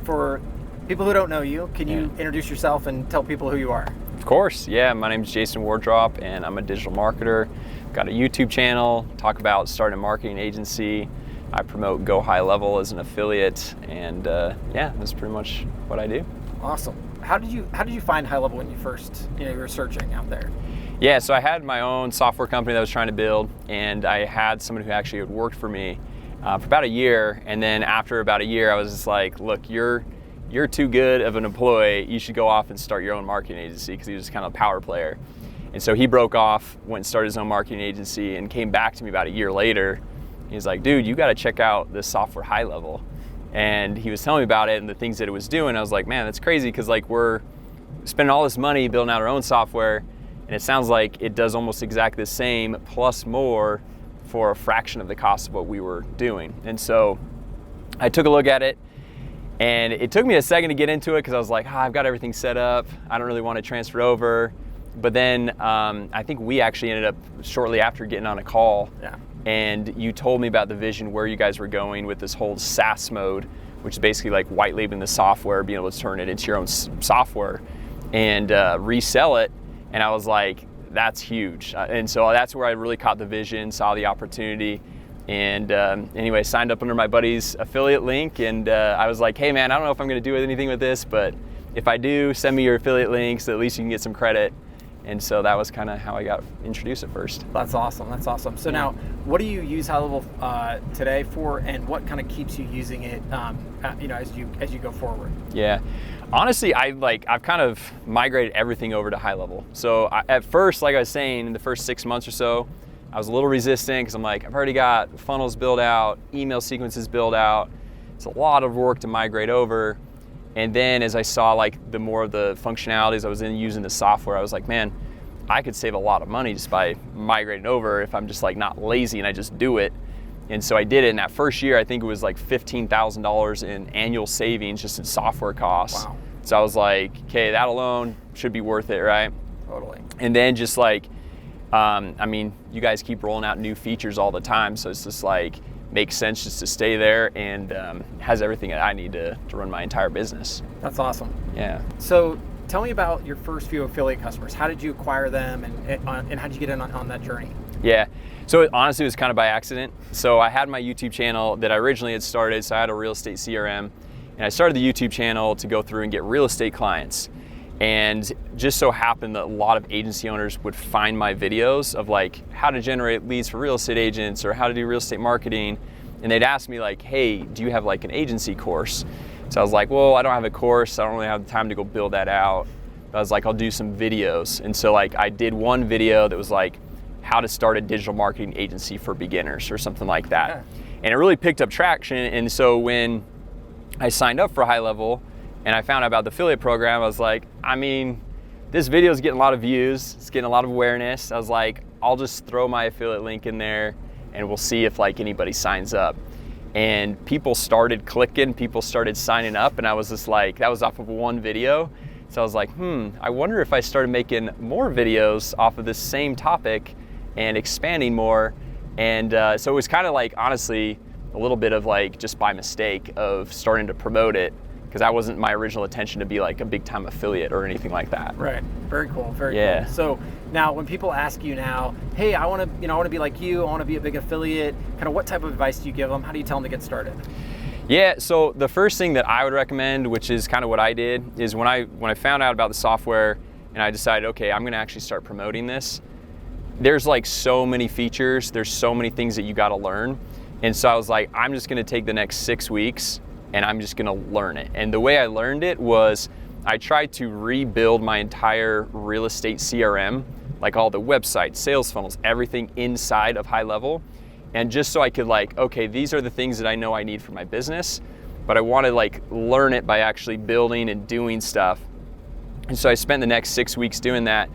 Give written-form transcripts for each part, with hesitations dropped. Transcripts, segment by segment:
for people who don't know you, can you introduce yourself and tell people who you are? Of course, yeah. My name is Jason Wardrop, and I'm a digital marketer. Got a YouTube channel, talk about starting a marketing agency. I promote Go HighLevel as an affiliate, and yeah, that's pretty much what I do. Awesome. How did you find HighLevel when you first, you were searching out there? Yeah, so I had my own software company that I was trying to build, and I had someone who actually had worked for me for about a year, and then after about a year, I was just like, look, you're too good of an employee. You should go off and start your own marketing agency, because he was kind of a power player. And so he broke off, went and started his own marketing agency, and came back to me about a year later. He's like, dude, you got to check out this software HighLevel. And he was telling me about it and the things that it was doing. I was like, man, that's crazy, because like we're spending all this money building out our own software, and it sounds like it does almost exactly the same plus more for a fraction of the cost of what we were doing. And so I took a look at it, and it took me a second to get into it, because I was like, I've got everything set up. I don't really want to transfer over. But then I think we actually ended up shortly after getting on a call. Yeah. And you told me about the vision where you guys were going with this whole SaaS mode, which is basically like white labeling the software, being able to turn it into your own software and resell it. And I was like, that's huge. And so that's where I really caught the vision, saw the opportunity. And anyway, signed up under my buddy's affiliate link. And I was like, hey man, I don't know if I'm going to do anything with this, but if I do, send me your affiliate link so at least you can get some credit. And so that was kind of how I got introduced at first. That's awesome. That's awesome. So now, what do you use HighLevel today for, and what kind of keeps you using it, as you go forward? Yeah, honestly, I've kind of migrated everything over to HighLevel. So at first, like I was saying, in the first 6 months or so, I was a little resistant, because I'm like, I've already got funnels built out, email sequences built out. It's a lot of work to migrate over. And then as I saw like the more of the functionalities I was using the software, I was like, man, I could save a lot of money just by migrating over if I'm just like not lazy and I just do it. And so I did it. In that first year, I think it was like $15,000 in annual savings just in software costs. Wow. So I was like, okay, that alone should be worth it, right? Totally. And then just like, you guys keep rolling out new features all the time. So it's just like, makes sense just to stay there, and has everything that I need to run my entire business. That's awesome. Yeah. So tell me about your first few affiliate customers. How did you acquire them, and how did you get in on that journey? Yeah. So honestly, it was kind of by accident. So I had my YouTube channel that I originally had started. So I had a real estate CRM, and I started the YouTube channel to go through and get real estate clients. And just so happened that a lot of agency owners would find my videos of like how to generate leads for real estate agents or how to do real estate marketing. And they'd ask me like, hey, do you have like an agency course? So I was like, well, I don't have a course. I don't really have the time to go build that out. But I was like, I'll do some videos. And so like I did one video that was like how to start a digital marketing agency for beginners or something like that. Yeah. And it really picked up traction. And so when I signed up for HighLevel, and I found out about the affiliate program, I was like, this video is getting a lot of views, it's getting a lot of awareness. I was like, I'll just throw my affiliate link in there and we'll see if like anybody signs up. And people started clicking, people started signing up, and I was just like, that was off of one video. So I was like, I wonder if I started making more videos off of this same topic and expanding more. And so it was kind of like, honestly, a little bit of like just by mistake of starting to promote it, because that wasn't my original intention to be like a big time affiliate or anything like that. Right. Very cool. Very cool. So now when people ask you now, hey, I want to be like you, I want to be a big affiliate, kind of what type of advice do you give them? How do you tell them to get started? Yeah, so the first thing that I would recommend, which is kind of what I did, is when I found out about the software and I decided, okay, I'm going to actually start promoting this, there's like so many features, there's so many things that you got to learn. And so I was like, I'm just going to take the next 6 weeks and I'm just gonna learn it. And the way I learned it was I tried to rebuild my entire real estate CRM, like all the websites, sales funnels, everything inside of HighLevel. And just so I could like, okay, these are the things that I know I need for my business, but I wanna like learn it by actually building and doing stuff. And so I spent the next 6 weeks doing that.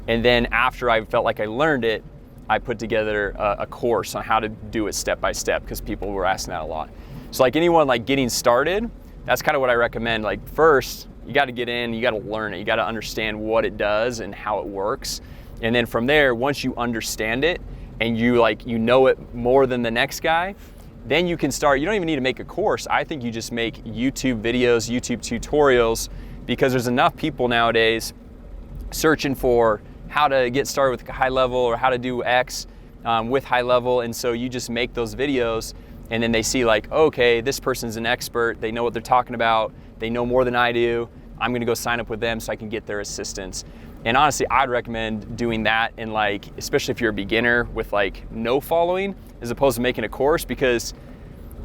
And then after I felt like I learned it, I put together a course on how to do it step by step, because people were asking that a lot. So like anyone like getting started, that's kind of what I recommend. Like first, you got to get in, you got to learn it. You got to understand what it does and how it works. And then from there, once you understand it and you know it more than the next guy, then you can start, you don't even need to make a course. I think you just make YouTube videos, YouTube tutorials, because there's enough people nowadays searching for how to get started with HighLevel or how to do X with HighLevel. And so you just make those videos, and then they see like, okay, this person's an expert. They know what they're talking about. They know more than I do. I'm gonna go sign up with them so I can get their assistance. And honestly, I'd recommend doing that, and like, especially if you're a beginner with like no following, as opposed to making a course, because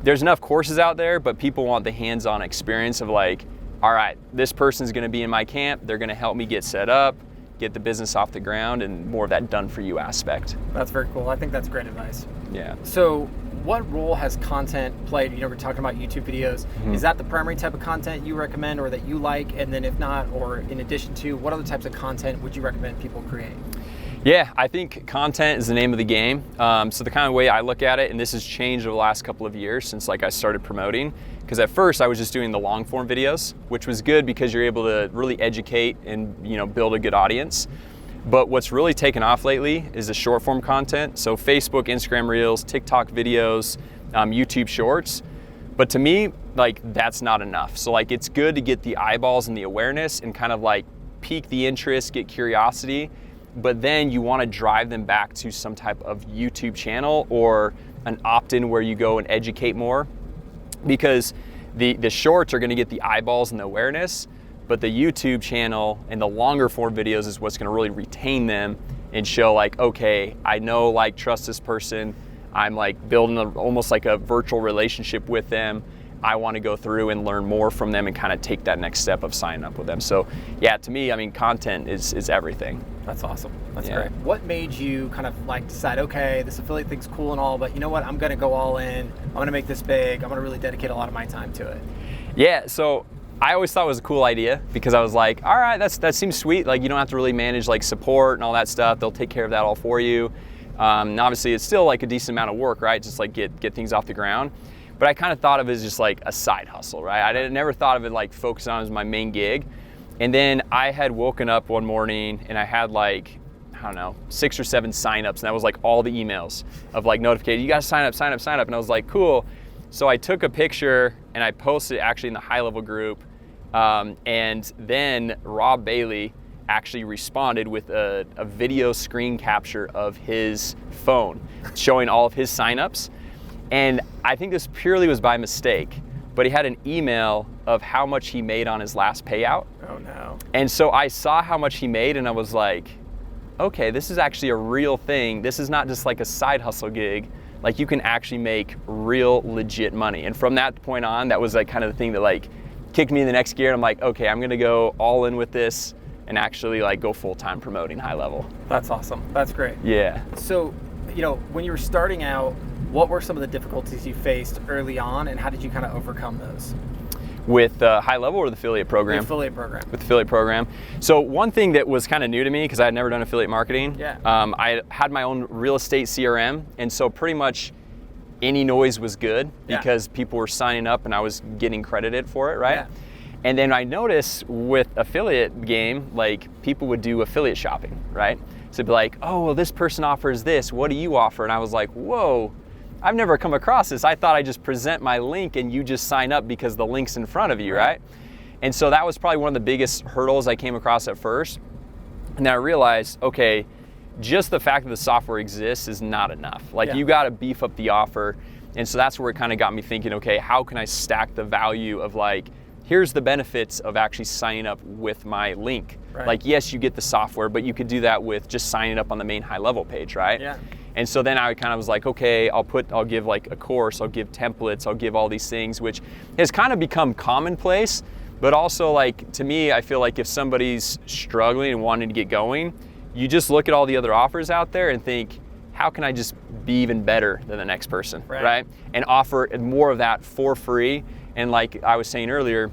there's enough courses out there, but people want the hands-on experience of like, all right, this person's gonna be in my camp. They're gonna help me get set up, get the business off the ground, and more of that done for you aspect. That's very cool. I think that's great advice. Yeah. So what role has content played? You know, we're talking about YouTube videos. Is that the primary type of content you recommend or that you like? And then if not, or in addition to, what other types of content would you recommend people create? Yeah, I think content is the name of the game. So the kind of way I look at it, and this has changed over the last couple of years since like I started promoting, because at first I was just doing the long form videos, which was good because you're able to really educate and, you know, build a good audience. But what's really taken off lately is the short form content. So Facebook, Instagram Reels, TikTok videos, YouTube Shorts. But to me, like, that's not enough. So like, it's good to get the eyeballs and the awareness and kind of like pique the interest, get curiosity, but then you want to drive them back to some type of YouTube channel or an opt-in where you go and educate more, because the shorts are going to get the eyeballs and the awareness, but the YouTube channel and the longer form videos is what's going to really retain them and show like, okay, I know, like, trust this person. I'm like building almost like a virtual relationship with them. I want to go through and learn more from them and kind of take that next step of signing up with them. So yeah, to me, I mean, content is everything. That's awesome. That's great. What made you kind of like decide, okay, this affiliate thing's cool and all, but you know what? I'm going to go all in. I'm going to make this big. I'm going to really dedicate a lot of my time to it. Yeah. So I always thought it was a cool idea, because I was like, all right, that seems sweet. Like, you don't have to really manage like support and all that stuff. They'll take care of that all for you. And obviously it's still like a decent amount of work, right? Just like get things off the ground. But I kind of thought of it as just like a side hustle, right? I never thought of it like focusing on it as my main gig. And then I had woken up one morning and I had like, I don't know, 6 or 7 signups, and that was like all the emails of like notification, you guys sign up. And I was like, cool. So I took a picture and I posted it actually in the HighLevel group. And then Rob Bailey actually responded with a video screen capture of his phone showing all of his signups. And I think this purely was by mistake, but he had an email of how much he made on his last payout. Oh no. And so I saw how much he made and I was like, okay, this is actually a real thing. This is not just like a side hustle gig. Like, you can actually make real legit money. And from that point on, that was like kind of the thing that like kicked me in the next gear. And I'm like, okay, I'm gonna go all in with this and actually like go full-time promoting HighLevel. That's awesome. That's great. Yeah. So, you know, when you were starting out, what were some of the difficulties you faced early on, and how did you kind of overcome those? With HighLevel or the affiliate program? The affiliate program. With the affiliate program. So one thing that was kind of new to me, because I had never done affiliate marketing, I had my own real estate CRM, and so pretty much any noise was good because people were signing up and I was getting credited for it, right? Yeah. And then I noticed with affiliate game, like, people would do affiliate shopping, right? So it'd be like, oh, well, this person offers this, what do you offer? And I was like, whoa, I've never come across this. I thought I just present my link and you just sign up because the link's in front of you, right? And so that was probably one of the biggest hurdles I came across at first. And then I realized, okay, just the fact that the software exists is not enough. Like, you gotta beef up the offer. And so that's where it kind of got me thinking, okay, how can I stack the value of like, here's the benefits of actually signing up with my link. Right. Like, yes, you get the software, but you could do that with just signing up on the main HighLevel page, right? Yeah. And so then I kind of was like, okay, I'll give like a course, I'll give templates, I'll give all these things, which has kind of become commonplace. But also, like, to me, I feel like if somebody's struggling and wanting to get going, you just look at all the other offers out there and think, how can I just be even better than the next person, right? And offer more of that for free. And like I was saying earlier,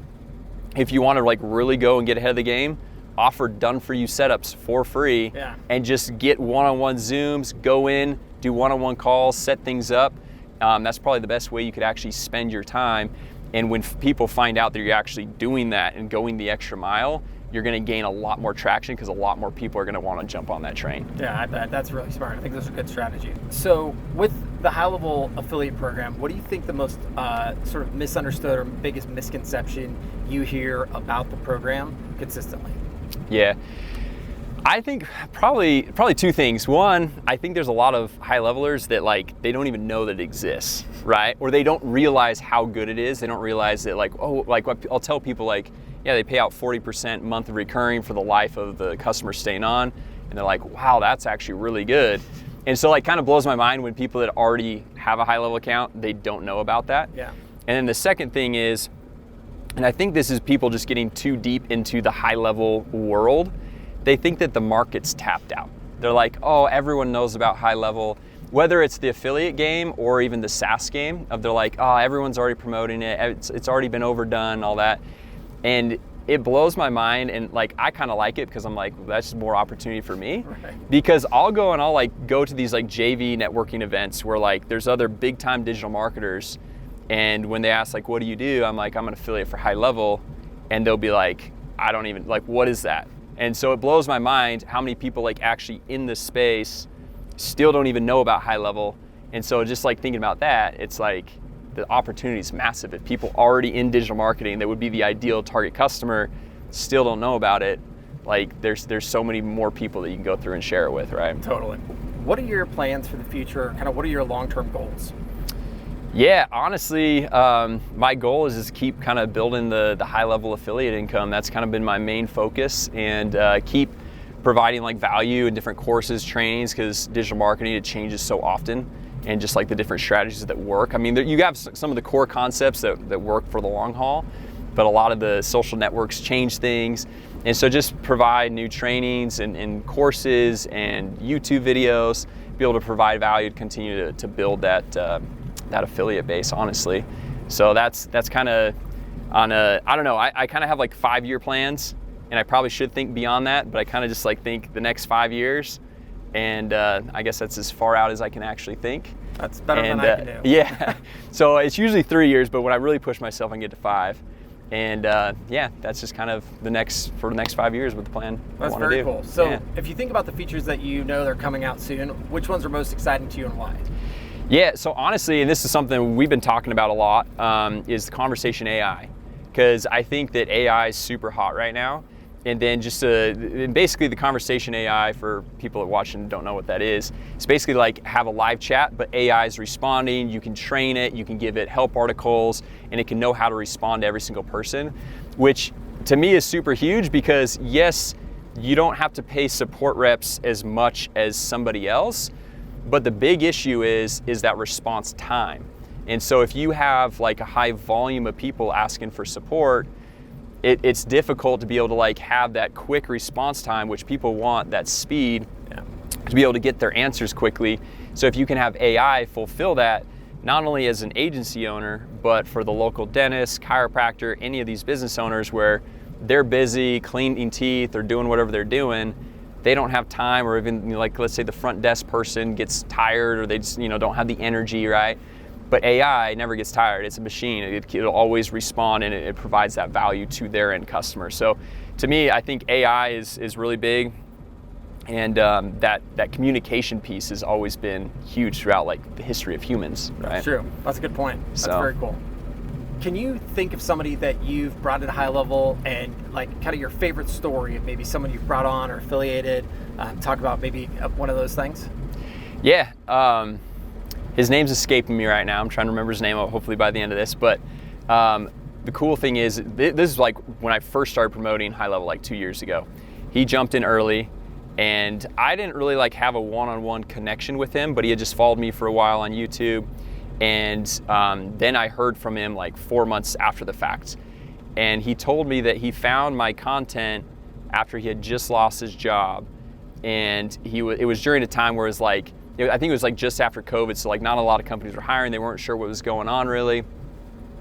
if you want to like really go and get ahead of the game, offer done for you setups for free, and just get one-on-one Zooms, go in, do one-on-one calls, set things up. That's probably the best way you could actually spend your time. And when people find out that you're actually doing that and going the extra mile, you're going to gain a lot more traction because a lot more people are going to want to jump on that train. Yeah, I bet. That's really smart. I think that's a good strategy. So with the HighLevel affiliate program, what do you think the most sort of misunderstood or biggest misconception you hear about the program consistently? Yeah. I think probably two things. One, I think there's a lot of high levelers that like they don't even know that it exists, right? Or they don't realize how good it is. They don't realize that like, oh, like I'll tell people like, yeah, they pay out 40% monthly recurring for the life of the customer staying on, and they're like, wow, that's actually really good. And so like kind of blows my mind when people that already have a HighLevel account, they don't know about that. Yeah. And then the second thing is, and I think this is people just getting too deep into the HighLevel world. They think that the market's tapped out. They're like, oh, everyone knows about HighLevel, whether it's the affiliate game or even the SaaS game. They're like, oh, everyone's already promoting it. It's already been overdone, all that. And it blows my mind. And like, I kind of like it because I'm like, well, that's just more opportunity for me. Right. Because I'll go and I'll like go to these like JV networking events where like there's other big time digital marketers. And when they ask like, what do you do? I'm like, I'm an affiliate for HighLevel. And they'll be like, I don't even, like, what is that? And so it blows my mind how many people like actually in this space still don't even know about HighLevel. And so just like thinking about that, it's like the opportunity is massive. If people already in digital marketing that would be the ideal target customer still don't know about it, like there's so many more people that you can go through and share it with, right? Totally. What are your plans for the future? Kind of what are your long-term goals? Yeah, honestly, my goal is just keep kind of building the HighLevel affiliate income. That's kind of been my main focus, and keep providing like value in different courses, trainings, because digital marketing, it changes so often, and just like the different strategies that work. I mean, you have some of the core concepts that work for the long haul, but a lot of the social networks change things. And so just provide new trainings and courses and YouTube videos, be able to provide value to continue to build that affiliate base, honestly. So that's kind of on a, I don't know, I kind of have like 5-year plans, and I probably should think beyond that, but I kind of just like think the next 5 years, and I guess that's as far out as I can actually think. That's better than I can do. Yeah, so it's usually 3 years, but when I really push myself, I can get to 5. And yeah, that's just kind of for the next 5 years with the plan. That's very cool. So if you think about the features that you know they're coming out soon, which ones are most exciting to you and why? Yeah, so honestly, and this is something we've been talking about a lot, is the conversation AI. Because I think that AI is super hot right now. And then just basically the conversation AI, for people that watch and don't know what that is, it's basically like have a live chat, but AI is responding. You can train it, you can give it help articles, and it can know how to respond to every single person, which to me is super huge because yes, you don't have to pay support reps as much as somebody else, but the big issue is that response time. And so if you have like a high volume of people asking for support, it's difficult to be able to like have that quick response time, which people want, that speed, to be able to get their answers quickly. So if you can have AI fulfill that, not only as an agency owner, but for the local dentist, chiropractor, any of these business owners where they're busy cleaning teeth or doing whatever they're doing, they don't have time, or even like let's say the front desk person gets tired, or they just don't have the energy, right? But AI never gets tired. It's a machine. It'll always respond, and it provides that value to their end customer. So to me, I think AI is really big, and that communication piece has always been huge throughout like the history of humans, right? That's true. That's a good point. That's very cool. Can you think of somebody that you've brought to HighLevel and like kind of your favorite story of maybe someone you've brought on or affiliated? Talk about maybe one of those things. Yeah. His name's escaping me right now. I'm trying to remember his name, hopefully by the end of this. But the cool thing is, this is like when I first started promoting HighLevel like 2 years ago. He jumped in early, and I didn't really like have a one-on-one connection with him, but he had just followed me for a while on YouTube. And then I heard from him like 4 months after the fact. And he told me that he found my content after he had just lost his job. And it was during a time where it was like, I think it was like just after COVID, so like not a lot of companies were hiring. They weren't sure what was going on really.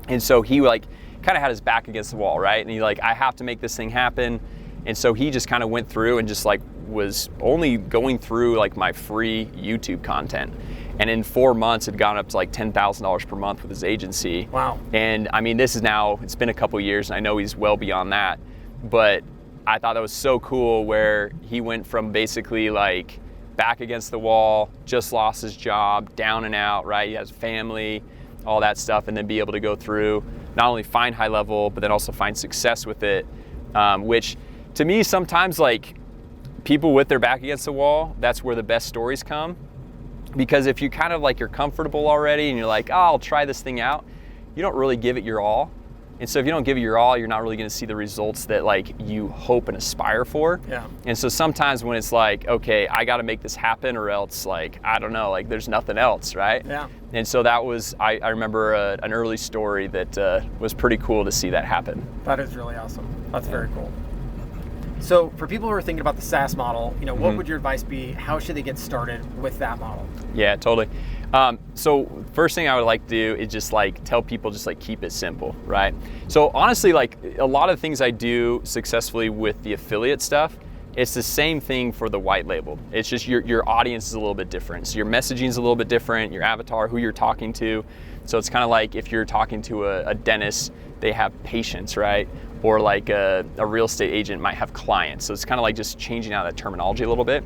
And so he like kind of had his back against the wall, right? And he like, I have to make this thing happen. And so he just kind of went through and just like was only going through like my free YouTube content. And in 4 months had gone up to like $10,000 per month with his agency. Wow. And I mean, it's been a couple years, and I know he's well beyond that, but I thought that was so cool where he went from basically like back against the wall, just lost his job, down and out, right? He has family, all that stuff, and then be able to go through, not only find HighLevel, but then also find success with it, which to me, sometimes like people with their back against the wall, that's where the best stories come. Because if you kind of like, you're comfortable already and you're like, oh, I'll try this thing out, you don't really give it your all. And so if you don't give it your all, you're not really gonna see the results that like you hope and aspire for. Yeah. And so sometimes when it's like, okay, I gotta make this happen or else like, I don't know, like there's nothing else, right? Yeah. And so that was, I remember an early story that was pretty cool to see that happen. That is really awesome. That's very cool. So for people who are thinking about the SaaS model, you know, what would your advice be? How should they get started with that model? Yeah, totally. So first thing I would like to do is just like tell people, just like keep it simple, right? So honestly, like a lot of things I do successfully with the affiliate stuff, it's the same thing for the white label. It's just your audience is a little bit different. So your messaging is a little bit different, your avatar, who you're talking to. So it's kind of like if you're talking to a dentist, they have patients, right? Or like a real estate agent might have clients. So it's kind of like just changing out that terminology a little bit.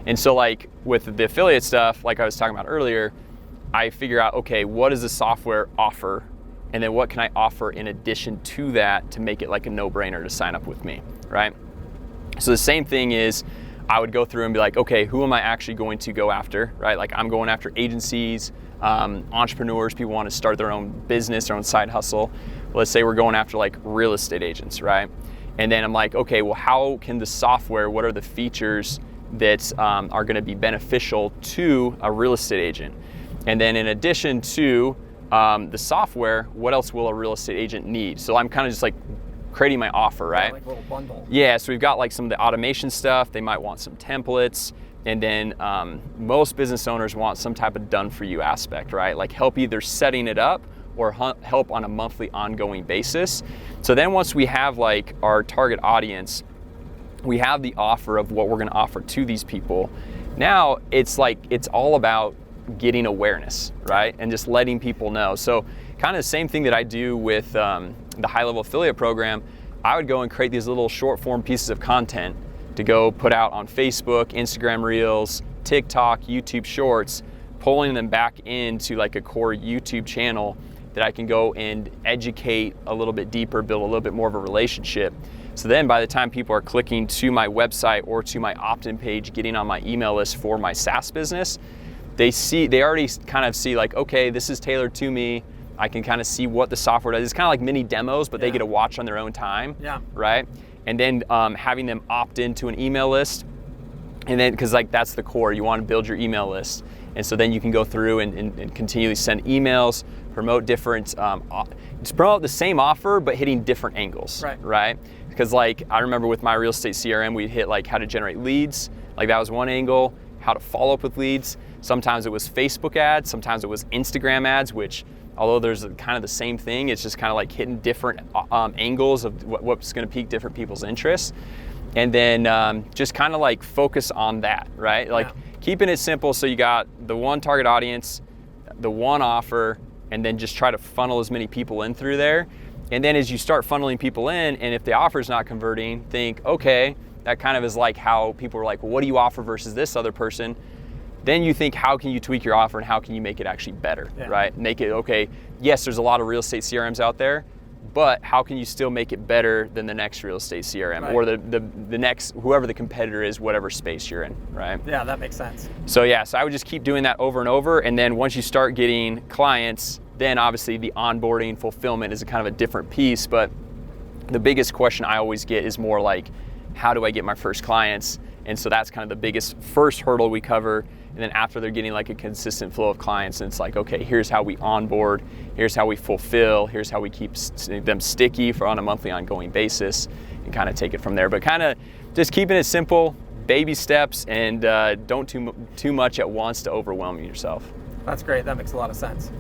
And so like with the affiliate stuff, like I was talking about earlier, I figure out, okay, what does the software offer? And then what can I offer in addition to that to make it like a no-brainer to sign up with me, right? So the same thing is I would go through and be like, okay, who am I actually going to go after, right? Like I'm going after agencies, entrepreneurs, people want to start their own business, their own side hustle. Let's say we're going after like real estate agents, right? And then I'm like, okay, well, how can the software, what are the features that are going to be beneficial to a real estate agent? And then in addition to the software, what else will a real estate agent need? So I'm kind of just like creating my offer, right? Yeah, like a little bundle. Yeah, so we've got like some of the automation stuff. They might want some templates. And then most business owners want some type of done for you aspect, right? Like help either setting it up or help on a monthly ongoing basis. So then once we have like our target audience, we have the offer of what we're gonna offer to these people. Now it's like, it's all about getting awareness, right? And just letting people know. So kind of the same thing that I do with the HighLevel affiliate program, I would go and create these little short form pieces of content to go put out on Facebook, Instagram Reels, TikTok, YouTube Shorts, pulling them back into like a core YouTube channel that I can go and educate a little bit deeper, build a little bit more of a relationship. So then by the time people are clicking to my website or to my opt-in page, getting on my email list for my SaaS business, they already kind of see like, okay, this is tailored to me. I can kind of see what the software does. It's kind of like mini demos, but they get to watch on their own time, right? And then having them opt into an email list. And then, because like that's the core, you want to build your email list. And so then you can go through and continually send emails, promote different, promote the same offer, but hitting different angles, right? Because like, I remember with my real estate CRM, we'd hit like how to generate leads. Like that was one angle, how to follow up with leads. Sometimes it was Facebook ads, sometimes it was Instagram ads, which although there's kind of the same thing, it's just kind of like hitting different angles of what's gonna pique different people's interests. And then just kind of like focus on that, right? Like keeping it simple so you got the one target audience, the one offer, and then just try to funnel as many people in through there. And then as you start funneling people in, and if the offer is not converting, think, okay, that kind of is like how people are like, well, what do you offer versus this other person? Then you think, how can you tweak your offer and how can you make it actually better, right? Make it, okay, yes, there's a lot of real estate CRMs out there, but how can you still make it better than the next real estate CRM or the next, whoever the competitor is, whatever space you're in, right? Yeah, that makes sense. So yeah, so I would just keep doing that over and over. And then once you start getting clients, then obviously the onboarding fulfillment is a kind of a different piece. But the biggest question I always get is more like, how do I get my first clients? And so that's kind of the biggest first hurdle we cover. And then after they're getting like a consistent flow of clients, and it's like, okay, here's how we onboard, here's how we fulfill, here's how we keep them sticky on a monthly ongoing basis, and kind of take it from there. But kind of just keeping it simple, baby steps, and don't too much at once to overwhelm yourself. That's great. That makes a lot of sense.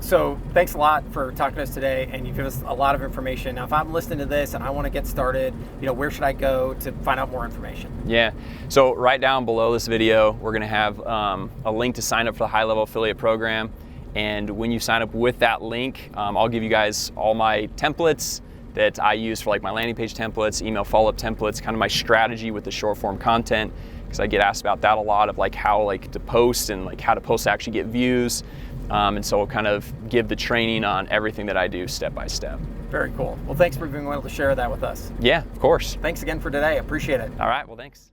So thanks a lot for talking to us today, and you give us a lot of information. Now, if I'm listening to this and I want to get started, where should I go to find out more information? Yeah, so right down below this video, we're going to have a link to sign up for the HighLevel affiliate program. And when you sign up with that link, I'll give you guys all my templates, that I use for like my landing page templates, email follow-up templates, kind of my strategy with the short form content, because I get asked about that a lot, of like how like to post and like how to post to actually get views. And so I'll kind of give the training on everything that I do step by step. Very cool. Well, thanks for being willing to share that with us. Yeah, of course. Thanks again for today. Appreciate it. All right, well, thanks.